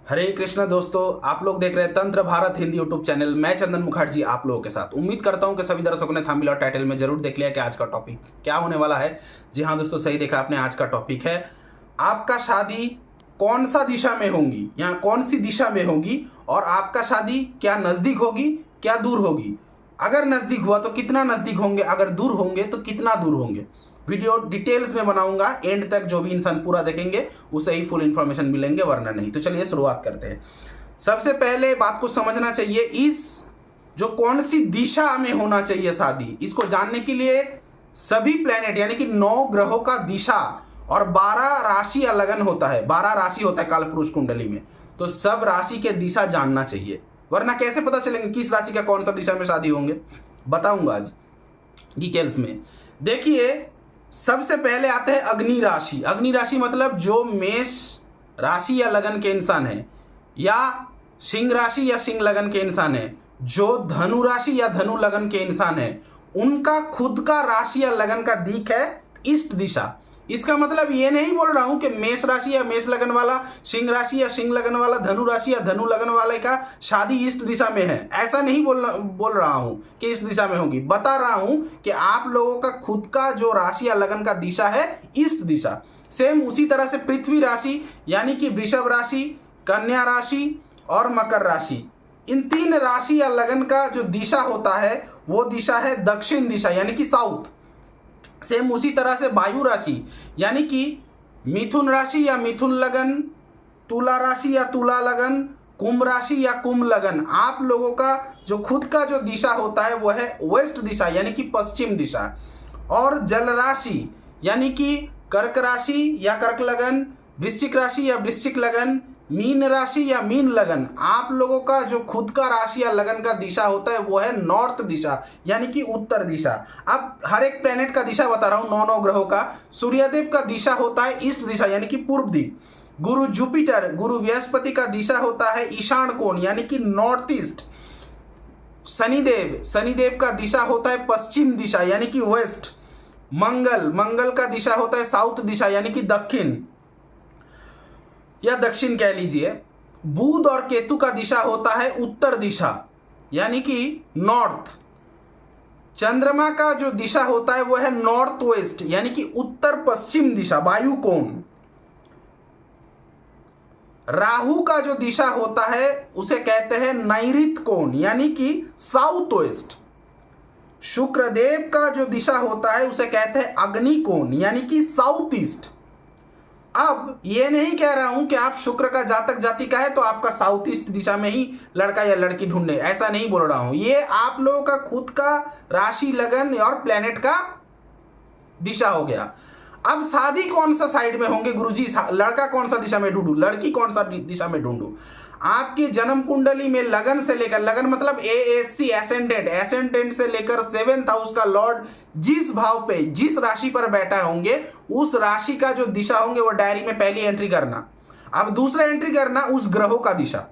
हरे कृष्णा दोस्तों, आप लोग देख रहे हैं तंत्र भारत हिंदी यूट्यूब चैनल। मैं चंदन मुखर्जी आप लोगों के साथ। उम्मीद करता हूं कि सभी दर्शकों ने थंबनेल और टाइटल में जरूर देख लिया कि आज का टॉपिक क्या होने वाला है। जी हां दोस्तों, सही देखा आपने। आज का टॉपिक है आपका शादी कौन सा दिशा में होगी, यहाँ कौन सी दिशा में होगी, और आपका शादी क्या नजदीक होगी क्या दूर होगी। अगर नजदीक हुआ तो कितना नजदीक होंगे, अगर दूर होंगे तो कितना दूर होंगे। वीडियो डिटेल्स में बनाऊंगा, एंड तक जो भी इंसान पूरा देखेंगे उसे ही फुल इंफॉर्मेशन मिलेंगे, वरना नहीं। तो चलिए शुरुआत करते हैं। सबसे पहले बात को समझना चाहिए, इस जो कौन सी दिशा में होना चाहिए शादी, इसको जानने के लिए सभी प्लेनेट यानी कि 9 ग्रहों का दिशा और 12 राशि या लगन होता है। 12 राशि होता है कालपुरुष कुंडली में, तो सब राशि के दिशा जानना चाहिए, वरना कैसे पता चलेंगे किस राशि का कौन सा दिशा में शादी होंगे। बताऊंगा आज डिटेल्स में। देखिए, सबसे पहले आते हैं अग्नि राशि। अग्नि राशि मतलब जो मेष राशि या लगन के इंसान है, या सिंह राशि या सिंह लगन के इंसान है, जो धनु राशि या धनु लगन के इंसान है, उनका खुद का राशि या लगन का दिक है ईस्ट दिशा। इसका मतलब ये नहीं बोल रहा हूं कि मेष राशि या मेष लगन वाला, सिंह राशि या सिंह लगन वाला, धनु राशि या धनु लगन वाले का शादी ईस्ट दिशा में है। ऐसा नहीं बोल रहा हूं कि ईस्ट दिशा में होगी। बता रहा हूं कि आप लोगों का खुद का जो राशि या लगन का दिशा है ईस्ट दिशा। सेम उसी तरह से पृथ्वी राशि यानी कि वृषभ राशि, कन्या राशि और मकर राशि, इन 3 राशि या लगन का जो दिशा होता है वो दिशा है दक्षिण दिशा यानी कि साउथ। सेम उसी तरह से वायु राशि यानी कि मिथुन राशि या मिथुन लगन, तुला राशि या तुला लगन, कुंभ राशि या कुंभ लगन, आप लोगों का जो खुद का जो दिशा होता है वो है वेस्ट दिशा यानी कि पश्चिम दिशा। और जल राशि यानी कि कर्क राशि या कर्क लगन, वृश्चिक राशि या वृश्चिक लगन, मीन राशि या मीन लगन, आप लोगों का जो खुद का राशि या लगन का दिशा होता है वो है नॉर्थ दिशा यानी कि उत्तर दिशा। अब हर एक प्लेनेट का दिशा बता रहा हूं, 9 ग्रहों का। सूर्यदेव का दिशा होता है ईस्ट दिशा यानी कि पूर्व दिक। गुरु जुपिटर, गुरु बृहस्पति का दिशा होता है ईशान कोण यानी कि नॉर्थ ईस्ट। शनिदेव का दिशा होता है पश्चिम दिशा यानी कि वेस्ट। मंगल का दिशा होता है साउथ दिशा यानी कि दक्षिण या दक्षिण कह लीजिए। बुध और केतु का दिशा होता है उत्तर दिशा यानी कि नॉर्थ। चंद्रमा का जो दिशा होता है वो है नॉर्थ वेस्ट यानी कि उत्तर पश्चिम दिशा, वायु कोण। राहु का जो दिशा होता है उसे कहते हैं नैऋत्य कोण यानी कि साउथ वेस्ट। शुक्रदेव का जो दिशा होता है उसे कहते हैं अग्नि कोण यानी कि साउथ ईस्ट। अब ये नहीं कह रहा हूं कि आप शुक्र का जातक जाति का है तो आपका साउथ ईस्ट दिशा में ही लड़का या लड़की ढूंढे, ऐसा नहीं बोल रहा हूं। ये आप लोगों का खुद का राशि लगन और प्लेनेट का दिशा हो गया। अब शादी कौन सा साइड में होंगे गुरुजी, लड़का कौन सा दिशा में ढूंढूं, लड़की कौन सा दिशा में ढूंढूं। आपकी जन्म कुंडली में लगन से लेकर, लगन मतलब ASC एसेंडेंट से लेकर 7th हाउस का लॉर्ड जिस भाव पे, जिस राशि पर बैठा होंगे उस राशि का जो दिशा होंगे वो डायरी में पहली एंट्री करना। अब दूसरा एंट्री करना उस ग्रहों का दिशा।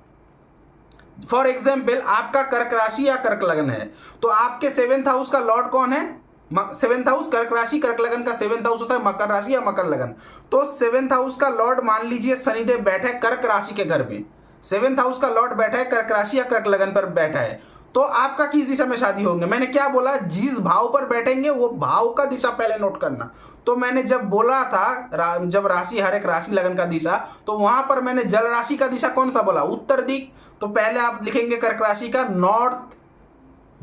फॉर एग्जाम्पल, आपका कर्क राशि या कर्क लगन है तो आपके 7th हाउस का लॉर्ड कौन है? 7th हाउस कर्क राशि, कर्क लगन का 7th हाउस होता है मकर राशि या मकर लगन। तो 7th हाउस का लॉर्ड मान लीजिए शनिदेव बैठा है कर्क राशि के घर में, 7th हाउस का लॉर्ड बैठा है कर्क राशि या कर्क लगन पर बैठा है, तो आपका किस दिशा में शादी होंगे? मैंने क्या बोला? जिस भाव पर बैठेंगे वो भाव का दिशा पहले नोट करना। तो मैंने जब बोला था जब राशि, हर एक राशि लगन का दिशा, तो वहां पर मैंने जल राशि का दिशा कौन सा बोला? उत्तर दिक। तो पहले आप लिखेंगे कर्क राशि का नॉर्थ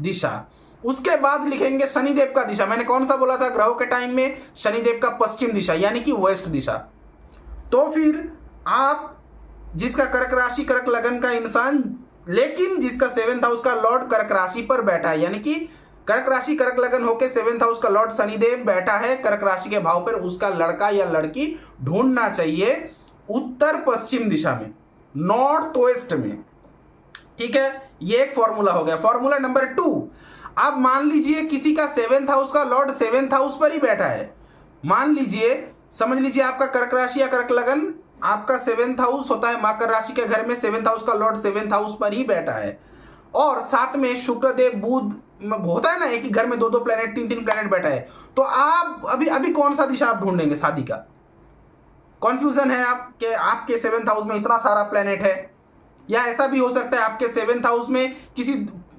दिशा, उसके बाद लिखेंगे शनिदेव का दिशा। मैंने कौन सा बोला था ग्रहों के टाइम में? शनिदेव का पश्चिम दिशा यानी कि वेस्ट दिशा। तो फिर आप जिसका कर्क राशि कर्क लगन का इंसान, लेकिन जिसका 7th हाउस का लॉर्ड कर्क राशि पर बैठा है, यानी कि कर्क राशि कर्क लगन होकर 7th हाउस का लॉर्ड शनिदेव बैठा है कर्क राशि के भाव पर, उसका लड़का या लड़की ढूंढना चाहिए उत्तर पश्चिम दिशा में, नॉर्थ वेस्ट में। ठीक है, ये एक फॉर्मूला हो गया। फॉर्मूला नंबर 2, अब मान लीजिए किसी का 7th हाउस का लॉर्ड 7th हाउस पर ही बैठा है। मान लीजिए, समझ लीजिए आपका कर्क राशि या कर्क लगन, आपका 7th हाउस होता है मकर राशि के घर में, 7th हाउस का लॉर्ड 7th हाउस पर ही बैठा है, और साथ में शुक्रदेव बुध होता है ना, एक ही घर में 2 प्लेनेट, 3 प्लेनेट बैठा है। तो आप अभी कौन सा दिशा आप ढूंढेंगे शादी का? कॉन्फ्यूजन है आपके 7th हाउस में इतना सारा प्लेनेट है, या ऐसा भी हो सकता है आपके 7th हाउस में किसी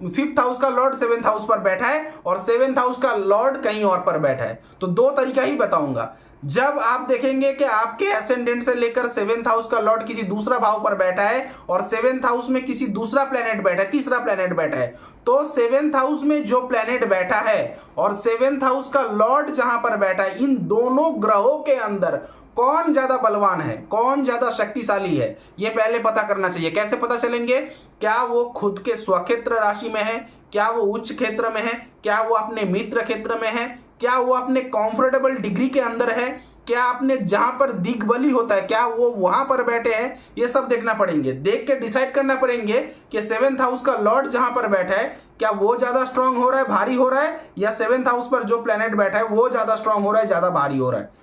5th हाउस का लॉर्ड 7th हाउस पर बैठा है और 7th हाउस का लॉर्ड कहीं और पर बैठा है। तो दो तरीका ही बताऊंगा। जब आप देखेंगे कि आपके एसेंडेंट से लेकर 7th हाउस का लॉर्ड किसी दूसरा भाव पर बैठा है और 7th हाउस में किसी दूसरा प्लेनेट बैठा है, तीसरा प्लेनेट बैठा है, तो 7th हाउस में जो प्लेनेट बैठा है और 7th हाउस का लॉर्ड जहां पर बैठा है, इन दोनों ग्रहों के अंदर कौन ज्यादा बलवान है, कौन ज्यादा शक्तिशाली है, यह पहले पता करना चाहिए। कैसे पता चलेंगे? क्या वो खुद के स्वक्षेत्र राशि में है, क्या वो उच्च क्षेत्र में है, क्या वो अपने मित्र क्षेत्र में है, क्या वो अपने कंफर्टेबल डिग्री के अंदर है, क्या आपने जहां पर दिग्बली होता है क्या वो वहां पर बैठे हैं, ये सब देखना पड़ेंगे। देख के डिसाइड करना पड़ेंगे कि 7th हाउस का लॉर्ड जहां पर बैठा है क्या वो ज्यादा स्ट्रांग हो रहा है, भारी हो रहा है, या 7th हाउस पर जो प्लेनेट बैठा है वो ज्यादा स्ट्रांग हो रहा है, ज्यादा भारी हो रहा है।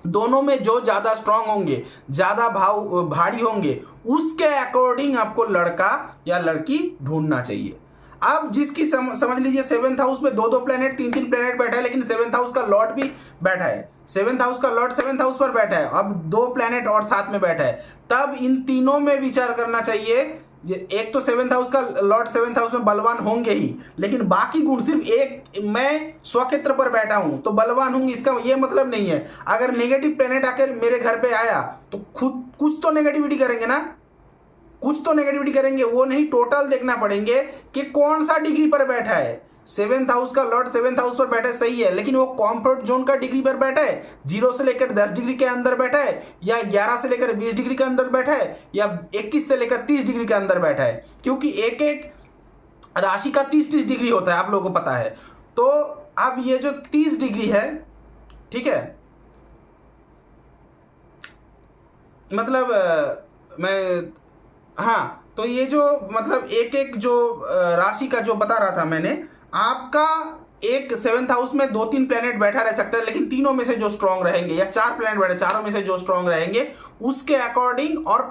दोनों में जो ज्यादा स्ट्रांग होंगे, ज्यादा भारी होंगे, उसके अकॉर्डिंग आपको लड़का या लड़की ढूंढना चाहिए। अब जिसकी समझ लीजिए 7th हाउस में दो प्लेनेट, तीन प्लेनेट बैठा है, लेकिन 7th हाउस का लॉर्ड भी बैठा है, 7th हाउस का लॉर्ड 7th हाउस पर बैठा है, अब दो प्लेनेट और साथ में बैठा है, तब इन तीनों में विचार करना चाहिए। एक तो 7th हाउस का लॉर्ड 7th हाउस में बलवान होंगे ही, लेकिन बाकी गुण, सिर्फ एक मैं स्वक्षेत्र पर बैठा हूं तो बलवान होंगे, इसका ये मतलब नहीं है। अगर नेगेटिव प्लेनेट आकर मेरे घर पे आया तो खुद कुछ तो नेगेटिविटी करेंगे ना, कुछ तो नेगेटिविटी करेंगे, वो नहीं, टोटल देखना पड़ेंगे कि कौन सा डिग्री पर बैठा है। 7th हाउस का लॉर्ड 7th हाउस पर बैठा है, सही है, लेकिन वो कंफर्ट जोन का डिग्री पर बैठा है, 0 से लेकर 10 डिग्री के अंदर बैठा है, या 11 से लेकर 20 डिग्री के अंदर बैठा है, या 21 से लेकर 30 डिग्री के अंदर बैठा है, क्योंकि एक एक राशि का 30-30 डिग्री होता है, आप लोगों को पता है। तो अब ये जो 30 डिग्री है, ठीक है, मतलब हाँ, तो ये जो मतलब एक एक जो राशि का जो बता रहा था मैंने, आपका एक 7th हाउस में 2-3 प्लेनेट बैठा रह सकता है, लेकिन तीनों में से जो स्ट्रांग रहेंगे, या 4 प्लेनेट बैठे, चारों में से जो स्ट्रांग रहेंगे उसके अकॉर्डिंग, और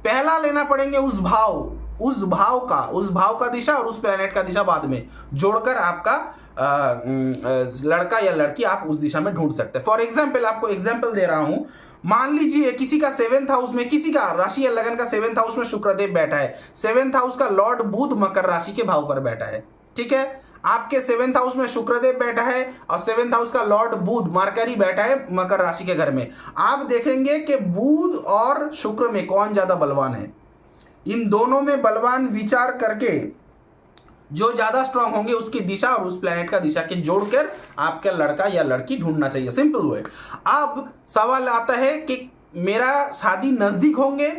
पहला लेना पड़ेंगे उस भाव का दिशा और उस प्लेनेट का दिशा बाद में जोड़कर आपका लड़का या लड़की आप उस दिशा में ढूंढ सकते हैं। फॉर एग्जाम्पल, आपको एग्जाम्पल दे रहा हूं, मान लीजिए किसी का 7th हाउस में, किसी का राशि या लगन का 7th हाउस में शुक्रदेव बैठा है, 7th हाउस का लॉर्ड बुध मकर राशि के भाव पर बैठा है, ठीक है, आपके 7th हाउस में शुक्रदेव बैठा है और 7th हाउस का लॉर्ड बुध मरकरी बैठा है मकर राशि के घर में। आप देखेंगे कि बुध और शुक्र में कौन ज्यादा बलवान है। इन दोनों में बलवान विचार करके जो ज्यादा स्ट्रांग होंगे उसकी दिशा और उस प्लेनेट का दिशा के जोड़कर आपका लड़का या लड़की ढूंढना चाहिए, सिंपल वे। अब सवाल आता है कि मेरा शादी नजदीक होंगे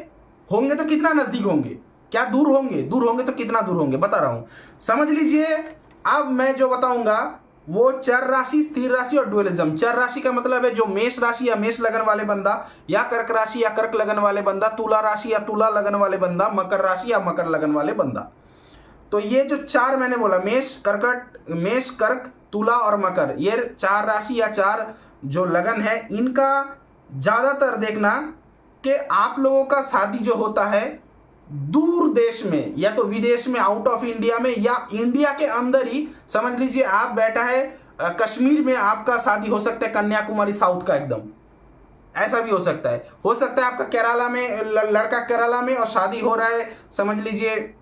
तो कितना नजदीक होंगे, क्या दूर होंगे तो कितना दूर होंगे, बता रहा हूं, समझ लीजिए। अब मैं जो बताऊंगा वो चर राशि, स्थिर राशि और डुअलिज्म। चर राशि का मतलब है जो मेष राशि या मेष लगन वाले बंदा, या कर्क राशि या कर्क लगन वाले बंदा, तुला राशि या तुला लगन वाले बंदा, मकर राशि या मकर लगन वाले बंदा। तो ये जो 4 मैंने बोला, मेष, कर्क, तुला और मकर, ये 4 राशि या 4 जो लगन है, इनका ज्यादातर देखना कि आप लोगों का शादी जो होता है दूर देश में, या तो विदेश में, आउट ऑफ इंडिया में, या इंडिया के अंदर ही। समझ लीजिए आप बैठा है कश्मीर में, आपका शादी हो सकता है कन्याकुमारी साउथ का एकदम, ऐसा भी हो सकता है आपका केरला में, लड़का केरला में और शादी हो रहा है समझ लीजिए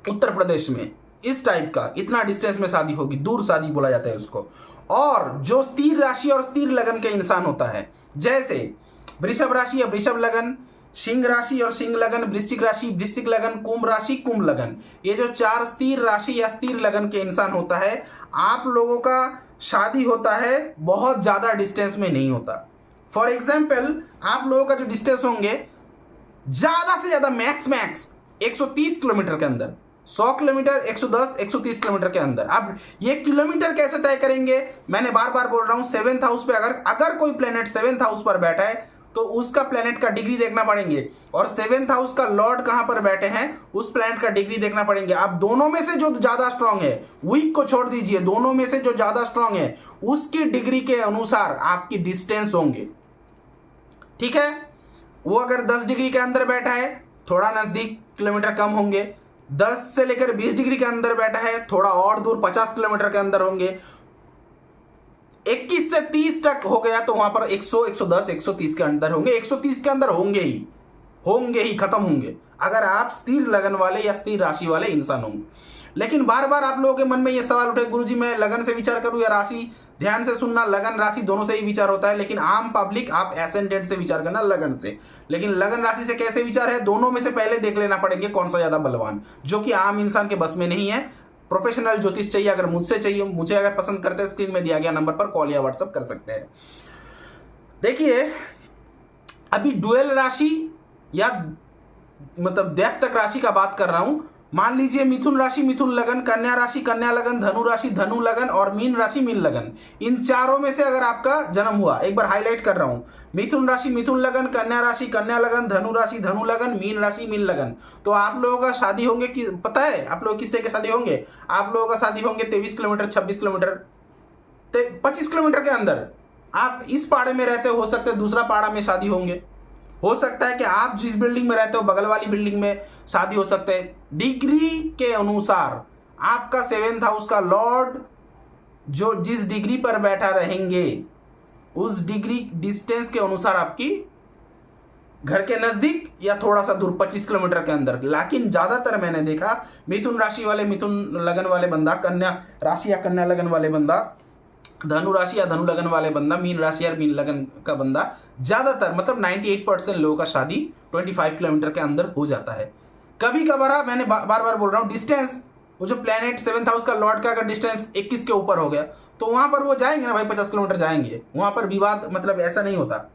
उत्तर प्रदेश में, इस टाइप का, इतना डिस्टेंस में शादी होगी, दूर शादी बोला जाता है उसको। और जो स्थिर राशि और स्थिर लगन के इंसान होता है, जैसे वृषभ राशि या वृषभ लगन, सिंह राशि और सिंह लगन, वृश्चिक राशि, वृश्चिक लगन, कुंभ राशि, कुंभ लगन, ये जो 4 स्थिर राशि या स्थिर लगन के इंसान होता है, आप लोगों का शादी होता है बहुत ज्यादा डिस्टेंस में नहीं होता। फॉर एग्जाम्पल, आप लोगों का जो डिस्टेंस होंगे ज्यादा से ज्यादा मैक्स 130 किलोमीटर के अंदर, 100 किलोमीटर, 110, 130 किलोमीटर के अंदर। अब ये किलोमीटर कैसे तय करेंगे, मैंने बार बार बोल रहा हूं, 7th हाउस पे अगर कोई प्लेनेट 7th हाउस पर बैठा है तो उसका प्लेनेट का डिग्री देखना पड़ेंगे, और 7th हाउस का लॉर्ड कहां पर बैठे हैं उस प्लेनेट का डिग्री देखना पड़ेंगे। आप दोनों में से जो ज्यादा स्ट्रांग है, वीक को छोड़ दीजिए, दोनों में से जो ज्यादा स्ट्रांग है उसकी डिग्री के अनुसार आपकी डिस्टेंस होंगे, ठीक है। वो अगर 10 डिग्री के अंदर बैठा है थोड़ा नजदीक, किलोमीटर कम होंगे, 10 से लेकर 20 डिग्री के अंदर बैठा है थोड़ा और दूर, 50 किलोमीटर के अंदर होंगे, 21 से 30 तक हो गया तो वहां पर 100, 110, 130 के अंदर होंगे, 130 के अंदर होंगे ही, होंगे ही, खत्म होंगे अगर आप स्थिर लगन वाले या स्थिर राशि वाले इंसान होंगे। लेकिन बार बार आप लोगों के मन में ये सवाल उठे, गुरुजी मैं लगन से विचार करूं या राशि? ध्यान से सुनना, लगन राशि दोनों से ही विचार होता है, लेकिन आम पब्लिक आप एसेंडेंट से विचार करना, लगन से। लेकिन लगन राशि से कैसे विचार है, दोनों में से पहले देख लेना पड़ेंगे कौन सा ज्यादा बलवान, जो कि आम इंसान के बस में नहीं है। प्रोफेशनल ज्योतिष चाहिए, अगर मुझसे चाहिए, मुझे अगर पसंद करते हैं, स्क्रीन में दिया गया नंबर पर कॉल या व्हाट्सएप कर सकते हैं। देखिए अभी डुअल राशि या मतलब दैत्तक राशि का बात कर रहा हूं। मान लीजिए मिथुन राशि मिथुन लगन, कन्या राशि कन्या लगन, धनु राशि धनु लगन और मीन राशि मीन लगन, इन चारों में से अगर आपका जन्म हुआ, एक बार हाईलाइट कर रहा हूं, मिथुन राशि मिथुन लगन, कन्या राशि कन्या लगन, धनु राशि धनु लगन, मीन राशि मीन लगन, तो आप लोगों का शादी होंगे कि पता है आप लोग किस तरह के शादी होंगे? आप लोगों का शादी होंगे 23 किलोमीटर 26 किलोमीटर 25 किलोमीटर के अंदर। आप इस पाड़े में रहते हो सकता है दूसरा पाड़ा में शादी होंगे, हो सकता है कि आप जिस बिल्डिंग में रहते हो बगल वाली बिल्डिंग में शादी हो सकते हैं। डिग्री के अनुसार आपका 7th हाउस का लॉर्ड जो जिस डिग्री पर बैठा रहेंगे उस डिग्री डिस्टेंस के अनुसार आपकी घर के नजदीक या थोड़ा सा दूर 25 किलोमीटर के अंदर। लेकिन ज्यादातर मैंने देखा मिथुन राशि वाले मिथुन लगन वाले बंदा, कन्या राशि या कन्या लगन वाले बंदा, धनु राशि या धनु लगन वाले बंदा, मीन राशि या मीन लगन का बंदा, ज्यादातर मतलब 98% लोगों का शादी 25 किलोमीटर के अंदर हो जाता है। कभी कभार मैंने बार बार बोल रहा हूँ डिस्टेंस, वो जो प्लेनेट 7th हाउस का लॉर्ड का अगर डिस्टेंस 21 के ऊपर हो गया तो वहां पर वो जाएंगे ना भाई, 50 किलोमीटर जाएंगे, वहां पर विवाद मतलब ऐसा नहीं होता,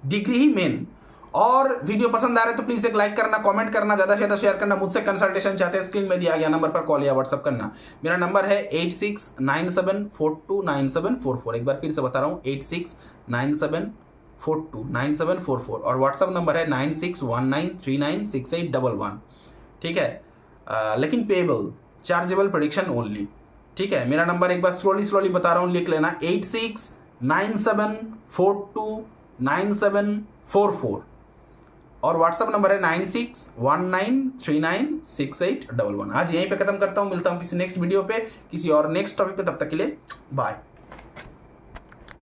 डिग्री ही मेन। और वीडियो पसंद आ रहा है तो प्लीज एक लाइक करना, कमेंट करना, ज्यादा से ज्यादा शेयर करना। मुझसे कंसल्टेशन चाहते हैं स्क्रीन में दिया गया नंबर पर कॉल या व्हाट्सएप करना। मेरा नंबर है 8697429744। एक बार फिर से बता रहा हूँ 8697429744 और व्हाट्सएप नंबर है 9619396811। ठीक है, लेकिन पेबल चार्जेबल प्रेडिक्शन ओनली। ठीक है, मेरा नंबर एक बार स्लोली बता रहा हूँ, लिख लेना 8697429744 और व्हाट्सएप नंबर है 9619396811। आज यहीं पे खत्म करता हूं, मिलता हूं किसी नेक्स्ट वीडियो पे किसी और नेक्स्ट टॉपिक पे, तब तक के लिए बाय।